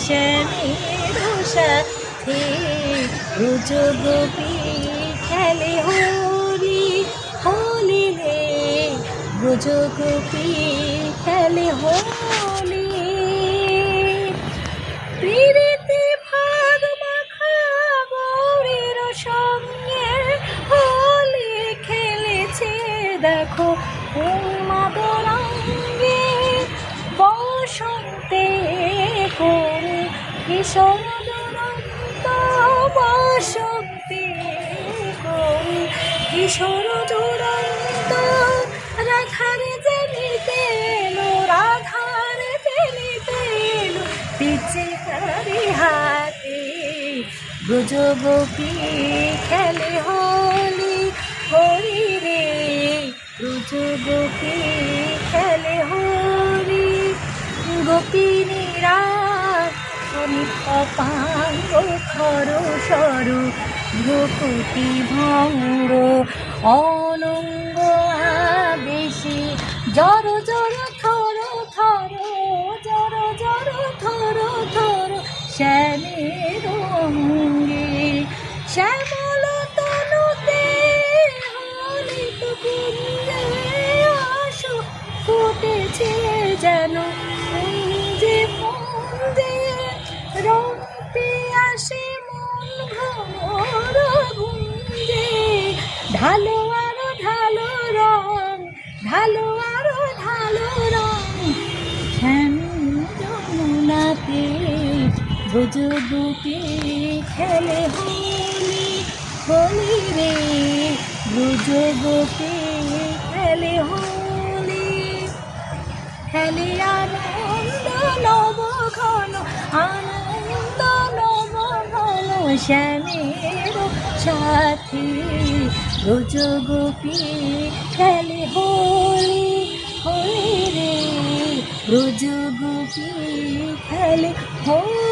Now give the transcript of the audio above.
শ্যামের সাথে ব্রজ গোপী খেলে হোলি হোলি রে ব্রজ গোপী খেলে হোলি প্রীতি ভাগ মাখা গৌরীর সঙ্গে হোলি খেলেছে দেখো উন্মাদরঙ্গে বসন্তে করে কিশোর দুরন্ত বসন্তে করে কিশোর দুরন্ত রাধারে জেনিতে এলো রাধারে জেনিতে এলো পিচকারি হাতে ব্রজ গোপী খেলে হোলি হোলি রে ব্রজ গোপী খেলে হোলি গোপিনীরা অপাঙ্গ খর সরু ভ্রুকুটি ভঙ্গ অনঙ্গ আবেশে জর জর থর থর জর জর থর থর শ্যামের অঙ্গে শ্যামল তনুতে হলিত কুঞ্জে আশু ফুটেছে যেন কুঞ্জে কুঞ্জে রঙতে আসে মন ভ্রমর গুঞ্জে ঢালো আরো ঢালো রং ঢালো আরো ঢালো রং শ্যাম যমুনাতে ব্রজ গোপী খেলে হোলি হোলি রে ব্রজ গোপী খেলে হোলি খেলে আনন্দ নব ঘন আনন্দ নব ঘন শ্যামের সাথে ব্রজ গোপী খেলে হোলি হোলি রে ব্রজ গোপী খেলে হোলি।